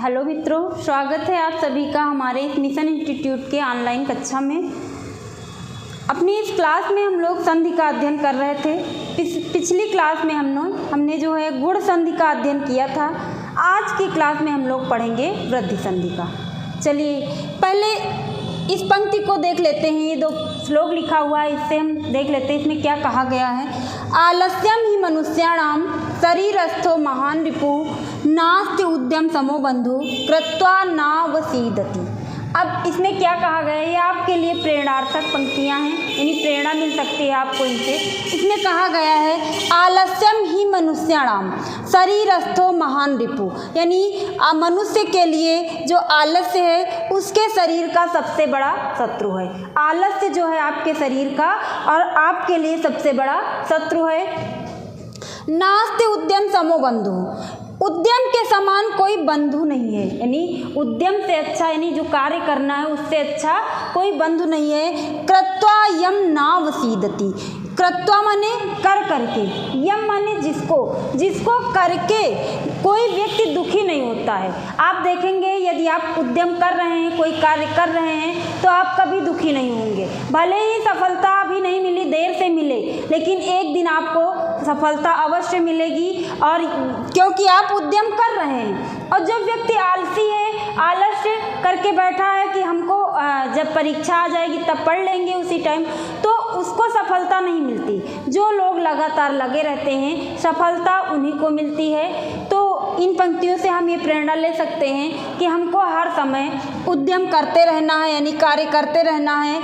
Hello मित्रों, स्वागत है आप सभी का हमारे इस मिशन इंस्टीट्यूट के ऑनलाइन कक्षा में। अपनी इस क्लास में हम लोग संधि का अध्ययन कर रहे थे। पिछली क्लास में हमने जो है गुण संधि का अध्ययन किया था। आज की क्लास में हम लोग पढ़ेंगे वृद्धि संधि का। चलिए पहले इस पंक्ति को देख लेते हैं। ये 2 श्लोक लिखा हुआ है, इससे हम देख लेते हैं इसमें क्या कहा गया है। आलस्यम ही मनुष्याणाम शरीरस्थो महान रिपुः नास्ति उद्यम समो बंधु कृत्वा नावसीदति। अब इसमें क्या कहा गया है, ये आपके लिए प्रेरणार्थक पंक्तियां हैं, यानी प्रेरणा मिल सकती है आपको इनसे। इसमें कहा गया है आलस्यम ही मनुष्याणाम शरीरस्थो महान रिपु, यानी मनुष्य के लिए जो आलस्य है उसके शरीर का सबसे बड़ा शत्रु है। आलस्य जो है आपके शरीर का और आपके लिए सबसे बड़ा शत्रु है। नास्ति उद्यम समो बंधु, उद्यम के समान कोई बंधु नहीं है, यानी उद्यम से अच्छा, यानी जो कार्य करना है उससे अच्छा कोई बंधु नहीं है। कृत्वा यम नावसीदति, कृत्वा माने कर करके, यम माने जिसको करके कोई व्यक्ति दुखी नहीं होता है। आप देखेंगे यदि आप उद्यम कर रहे हैं, कोई कार्य कर रहे हैं तो आप कभी दुखी नहीं होंगे। भले ही सफलता अभी नहीं मिली, देर से मिले, लेकिन एक दिन आपको सफलता अवश्य मिलेगी, और क्योंकि आप उद्यम कर रहे हैं। और जो व्यक्ति आलसी है, आलस्य करके बैठा है कि हमको जब परीक्षा आ जाएगी तब पढ़ लेंगे उसी टाइम, तो उसको सफलता नहीं मिलती। जो लोग लगातार लगे रहते हैं सफलता उन्हीं को मिलती है। तो इन पंक्तियों से हम ये प्रेरणा ले सकते हैं कि हमको हर समय उद्यम करते रहना है, यानी कार्य करते रहना है।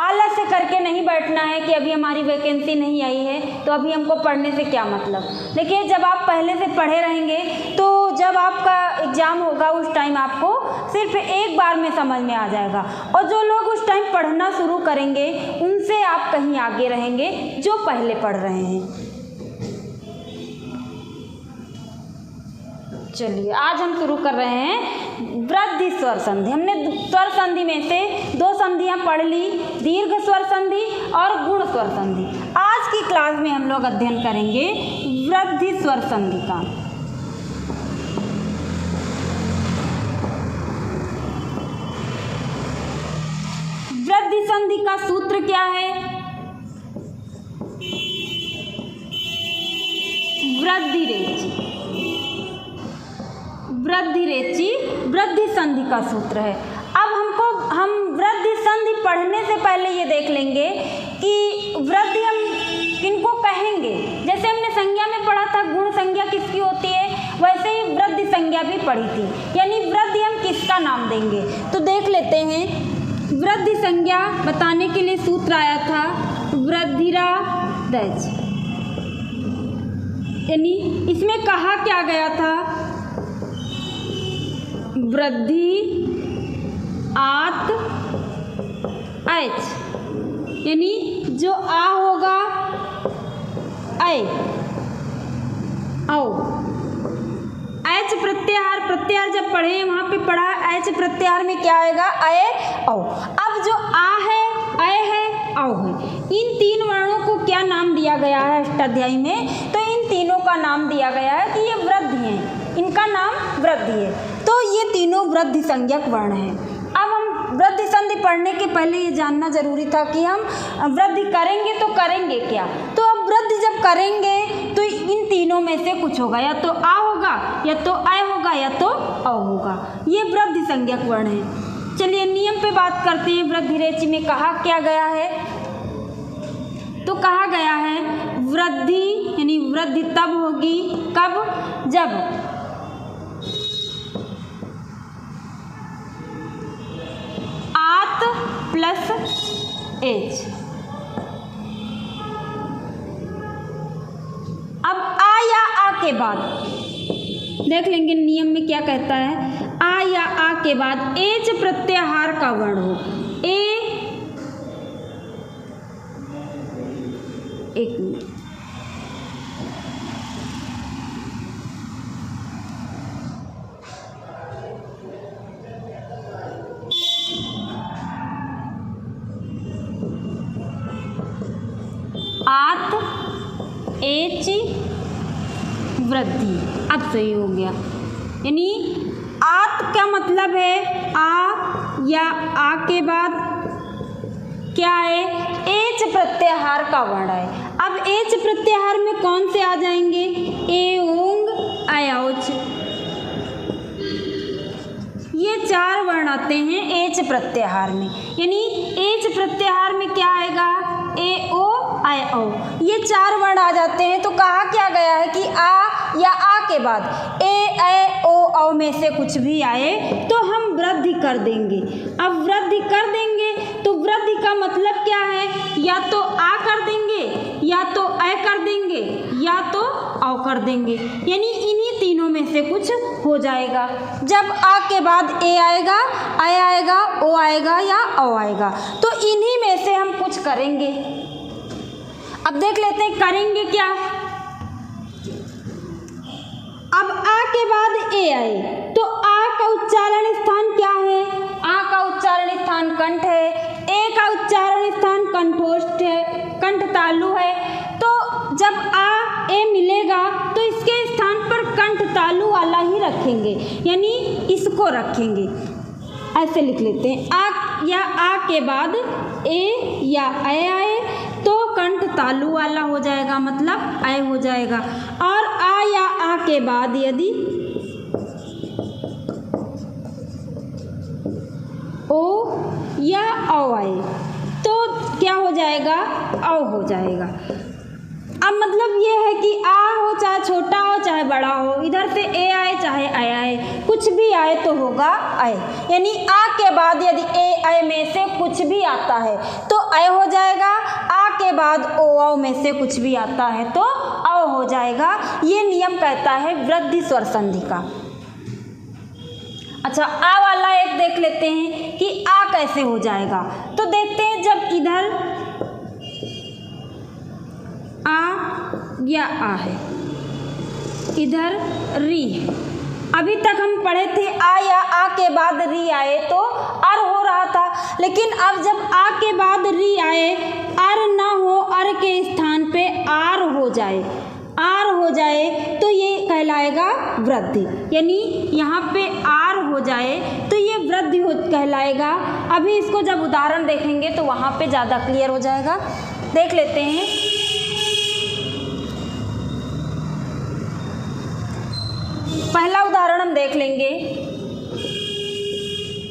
आलस्य करके नहीं बैठना है कि अभी हमारी वैकेंसी नहीं आई है तो अभी हमको पढ़ने से क्या मतलब। देखिए जब आप पहले से पढ़े रहेंगे तो जब आपका एग्ज़ाम होगा उस टाइम आपको सिर्फ एक बार में समझ में आ जाएगा, और जो लोग उस टाइम पढ़ना शुरू करेंगे उनसे आप कहीं आगे रहेंगे जो पहले पढ़ रहे हैं। चलिए आज हम शुरू कर रहे हैं वृद्धि स्वर संधि। हमने स्वर संधि में से 2 संधियां पढ़ ली, दीर्घ स्वर संधि और गुण स्वर संधि। आज की क्लास में हम लोग अध्ययन करेंगे वृद्धि स्वर संधि का। वृद्धि संधि का सूत्र क्या है? वृद्धि रेचि, वृद्धि रेचि वृद्धि संधि का सूत्र है। अब हम वृद्धि संधि पढ़ने से पहले ये देख लेंगे कि वृद्धि हम किनको कहेंगे। जैसे हमने संज्ञा में पढ़ा था गुण संज्ञा किसकी होती है, वैसे ही वृद्धि संज्ञा भी पढ़ी थी, यानी वृद्धि हम किसका नाम देंगे। तो देख लेते हैं, वृद्धि संज्ञा बताने के लिए सूत्र आया था वृद्धिरादज, यानी इसमें कहा क्या गया था, वृद्धि आत एच, यानी जो आ होगा ऐ औ। एच प्रत्याहार जब पढ़े वहाँ पे पढ़ा एच प्रत्याहार में क्या आएगा, ऐ औ। अब जो आ है, ऐ है, औ है, इन 3 वर्णों को क्या नाम दिया गया है अष्टाध्यायी में? तो इन तीनों का नाम दिया गया है कि ये वृद्धि हैं, इनका नाम वृद्धि है। तो ये तीनों वृद्धि संज्ञक वर्ण हैं। अब हम वृद्धि संधि पढ़ने के पहले ये जानना जरूरी था कि हम वृद्धि करेंगे तो करेंगे क्या। तो अब वृद्धि जब करेंगे तो इन तीनों में से कुछ होगा, या तो आ होगा, या तो ऐ होगा, या तो औ होगा। ये वृद्धि संज्ञक वर्ण है। चलिए नियम पे बात करते हैं। वृद्धि रेचि में कहा क्या गया है, तो कहा गया है वृद्धि, यानी वृद्धि तब होगी कब, जब आत प्लस एच। अब आ या आ के बाद देख लेंगे नियम में क्या कहता है। आ या आ के बाद एच प्रत्याहार का वर्ण हो। एक मिनट, आत एच वृद्धि, अब सही हो गया। यानी आत का मतलब है आ या आ के बाद क्या है, एच प्रत्याहार का वर्ण है। अब एच प्रत्याहार में कौन से आ जाएंगे, ए ओंग अय औच, ये 4 वर्ण आते हैं एच प्रत्याहार में। यानी एच प्रत्याहार में क्या आएगा, ए ओ आय औ, ये 4 वर्ण आ जाते हैं। तो कहा क्या गया है कि आ या आ के बाद ए ऐ ओ औ में से कुछ भी आए तो हम वृद्धि कर देंगे। अब वृद्धि कर देंगे तो वृद्धि का मतलब क्या है, या तो आ कर देंगे, या तो ऐ कर देंगे, या तो औ कर देंगे। यानी इन्हीं तीनों में से कुछ हो जाएगा। जब आ के बाद ए आएगा, ऐ आएगा, ओ आएगा या औ आएगा, तो इन्हीं में से हम कुछ करेंगे। अब देख लेते हैं करेंगे क्या। अब आ के बाद ए आए तो आ का उच्चारण स्थान क्या है, आ का उच्चारण स्थान कंठ है, ए का उच्चारण स्थान कंठोष्ठ है, कंठ तालु है। तो जब आ ए मिलेगा तो इसके स्थान पर कंठ तालु वाला ही रखेंगे, यानी इसको रखेंगे। ऐसे लिख लेते हैं, आ या आ के बाद ए या ऐ आए तो कंठ तालु वाला हो जाएगा, मतलब ऐ हो जाएगा। और आ या आ के बाद यदि ओ या औ आए तो क्या हो जाएगा, औ हो जाएगा। अब मतलब ये है कि आ हो चाहे छोटा हो चाहे बड़ा हो, इधर से ए आए चाहे ऐ आए, कुछ भी आए तो होगा ऐ। यानी आ के बाद यदि ए ऐ में से कुछ भी आता है तो ऐ हो जाएगा, आ के बाद ओ औ में से कुछ भी आता है तो औ हो जाएगा। ये नियम कहता है वृद्धि स्वर संधि का। अच्छा, आ वाला एक देख लेते हैं कि आ कैसे हो जाएगा। तो देखते हैं, जब इधर आ या आ है, इधर री है। अभी तक हम पढ़े थे आ या आ के बाद री आए तो अर हो रहा था, लेकिन अब जब आ के बाद री आए, अर ना हो, अर के स्थान पे आर हो जाए, आर हो जाए तो ये कहलाएगा वृद्धि। यानी यहाँ पे आर हो जाए तो ये वृद्धि कहलाएगा। अभी इसको जब उदाहरण देखेंगे तो वहाँ पे ज़्यादा क्लियर हो जाएगा। देख लेते हैं। पहला उदाहरण हम देख लेंगे,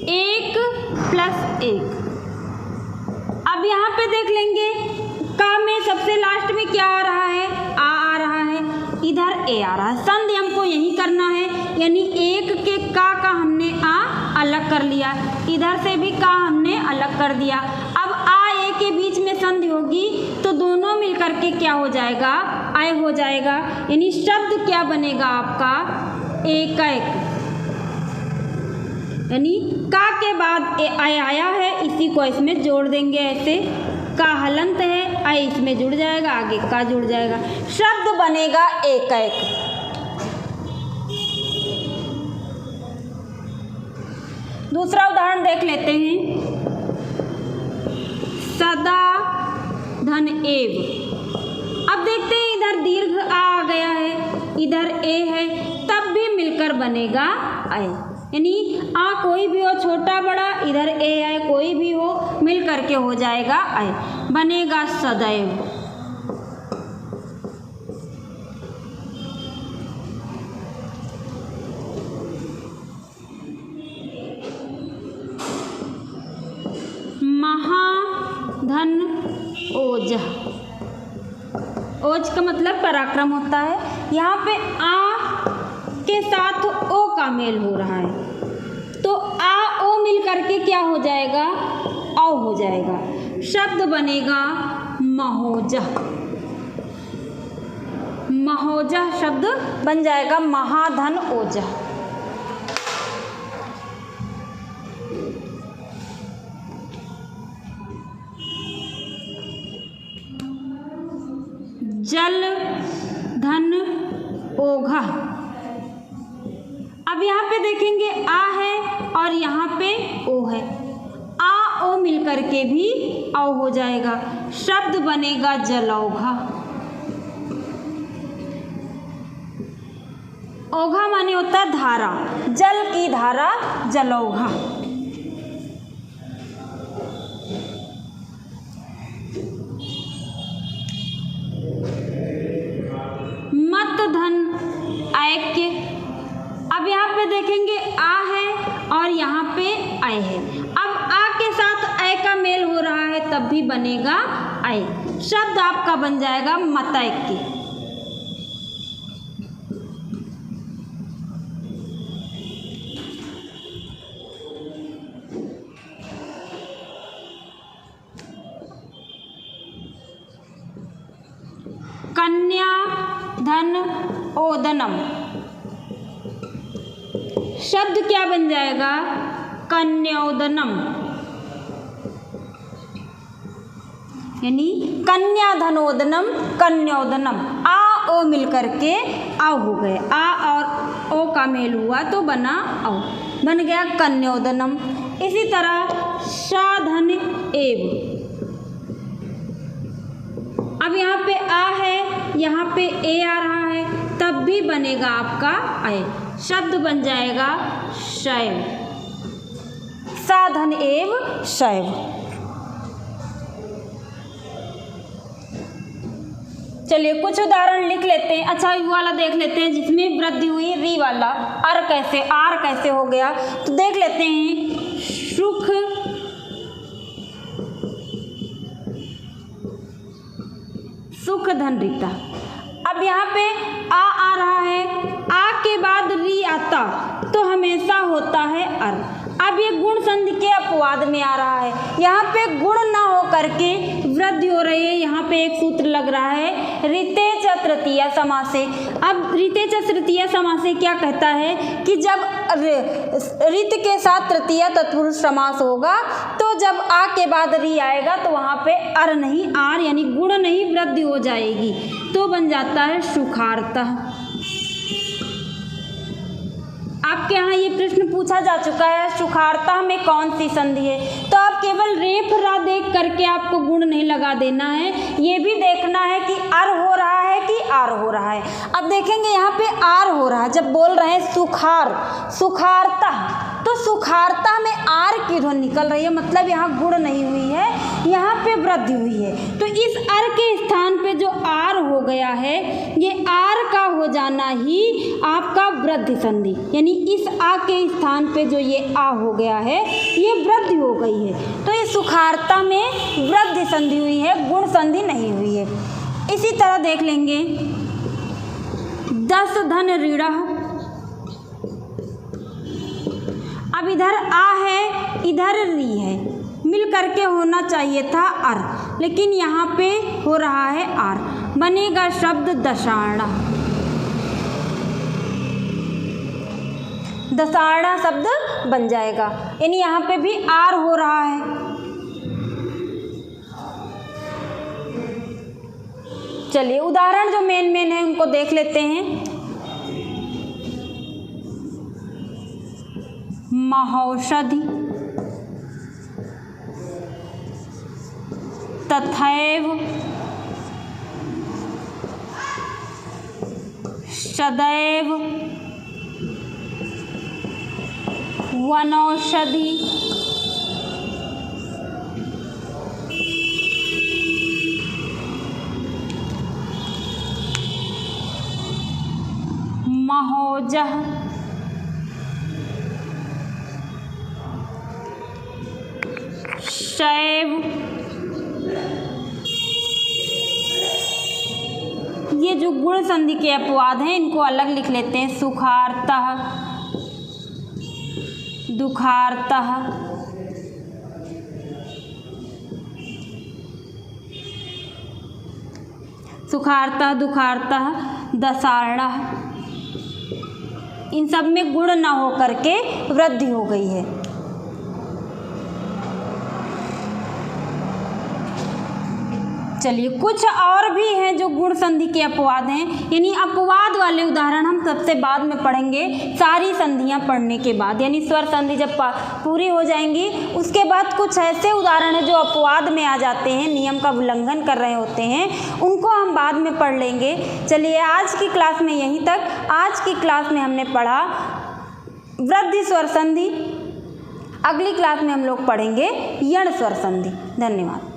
1 + 1। अब यहाँ पे देख लेंगे, का में सबसे लास्ट में क्या आ रहा है, आ रहा है, इधर ए आ रहा है। संधि हमको यही करना है, यानी 1 के का हमने आ अलग कर लिया, इधर से भी का हमने अलग कर दिया। अब आ ए के बीच में संधि होगी तो दोनों मिलकर के क्या हो जाएगा, आय हो जाएगा। यानी शब्द क्या बनेगा आपका, एक, यानी का के बाद ए आय आया है, इसी को इसमें जोड़ देंगे। ऐसे का हलंत है, आय इसमें जुड़ जाएगा, आगे का जुड़ जाएगा, शब्द बनेगा एक। दूसरा उदाहरण देख लेते हैं, सदा धन एव। अब देखते हैं, इधर दीर्घ आ गया है, इधर ए है, तब भी मिलकर बनेगा आय। यानी आ कोई भी हो, छोटा बड़ा, इधर ए आए कोई भी हो, मिल करके हो जाएगा आय, बनेगा सदैव। महाधन ओज, ओज का मतलब पराक्रम होता है। यहाँ पे आ के साथ ओ का मेल हो रहा है तो आ ओ मिल करके क्या हो जाएगा, औ हो जाएगा, शब्द बनेगा महोजा। महोजा शब्द बन जाएगा, महाधन ओजा। जल धन ओघा। अब यहाँ पे देखेंगे आ है और यहाँ पे ओ है, आ ओ मिलकर के भी औ हो जाएगा, शब्द बनेगा जलौघा। ओघा माने होता है धारा, जल की धारा जलौघा। मत धन ऐक्य। अब यहाँ पे देखेंगे आ है और यहाँ पे ऐ है। अब आ के साथ ऐ का मेल हो रहा है तब भी बनेगा ऐ। शब्द आपका बन जाएगा मतैक्य। कन्या धन ओदनम। शब्द क्या बन जाएगा? कन्योदनम, यानी कन्या धनोदनम कन्योदनम। आ ओ मिल करके आ हो गए, आ और ओ का मेल हुआ तो बना औ, बन गया कन्योदनम। इसी तरह साधन एव। अब यहाँ पे आ है, यहाँ पे ए आ रहा है तब भी बनेगा आपका ऐ। शब्द बन जाएगा शैव। साधन एव शैव। चलिए कुछ उदाहरण लिख लेते हैं। अच्छा ये वाला देख लेते हैं जिसमें वृद्धि हुई री वाला। अर कैसे, आर कैसे हो गया तो देख लेते हैं। सुख सुख धन रीता। अब यहाँ पे आ रहा है, आ के बाद री आता तो हमेशा होता है अर। अब ये गुण संधि के अपवाद में आ रहा है, यहाँ पे गुण ना हो करके वृद्धि हो रही है। यहाँ पे एक सूत्र लग रहा है ऋते च तृतीया समासे। अब ऋते च तृतीया समासे क्या कहता है कि जब ऋत के साथ तृतीया तत्पुरुष समास होगा तो जब आ के बाद री आएगा तो वहाँ पे अर नहीं आर यानी गुण नहीं वृद्धि हो जाएगी तो बन जाता है सुखार्तः। आपके यहाँ ये प्रश्न पूछा जा चुका है सुखार्तः में कौन सी संधि है, तो आप केवल रेफ रा देख करके आपको गुण नहीं लगा देना है, ये भी देखना है कि अर हो रहा है कि आर हो रहा है। अब देखेंगे यहाँ पे आर हो रहा है, जब बोल रहे हैं सुखार्तः तो सुखार्तः में आर की ध्वनि निकल रही है, मतलब यहाँ गुण नहीं हुई है, यहाँ पे वृद्धि हुई है। तो इस अर के स्थान पे जो आर हो गया है ये आर का हो जाना ही आपका वृद्धि संधि, यानी इस आ के स्थान पे जो ये आ हो गया है ये वृद्धि हो गई है। तो ये सुखार्तः में वृद्धि संधि हुई है, गुण संधि नहीं हुई है। इसी तरह देख लेंगे दस धन ऋणः। अब इधर आ है इधर री है, मिल करके होना चाहिए था अर, लेकिन यहाँ पे हो रहा है आर, बनेगा शब्द दशार्णः। दशार्णः शब्द बन जाएगा, यानी यहाँ पे भी आर हो रहा है। चलिए उदाहरण जो मेन है उनको देख लेते हैं। महौषधि, तथैव, सदैव, वनौषधि, महोजः, शैव। ये जो गुण संधि के अपवाद हैं इनको अलग लिख लेते हैं। सुखार्तः, दुखार्तः, सुखार्तः, दुखार्तः, दशार्णः। इन सब में गुण न हो करके वृद्धि हो गई है। चलिए कुछ और भी हैं जो गुण संधि के अपवाद हैं, यानी अपवाद वाले उदाहरण हम सबसे बाद में पढ़ेंगे, सारी संधियां पढ़ने के बाद, यानी स्वर संधि जब पूरी हो जाएंगी उसके बाद कुछ ऐसे उदाहरण हैं जो अपवाद में आ जाते हैं, नियम का उल्लंघन कर रहे होते हैं, उनको हम बाद में पढ़ लेंगे। चलिए आज की क्लास में यहीं तक। आज की क्लास में हमने पढ़ा वृद्धि स्वर संधि, अगली क्लास में हम लोग पढ़ेंगे यण स्वर संधि। धन्यवाद।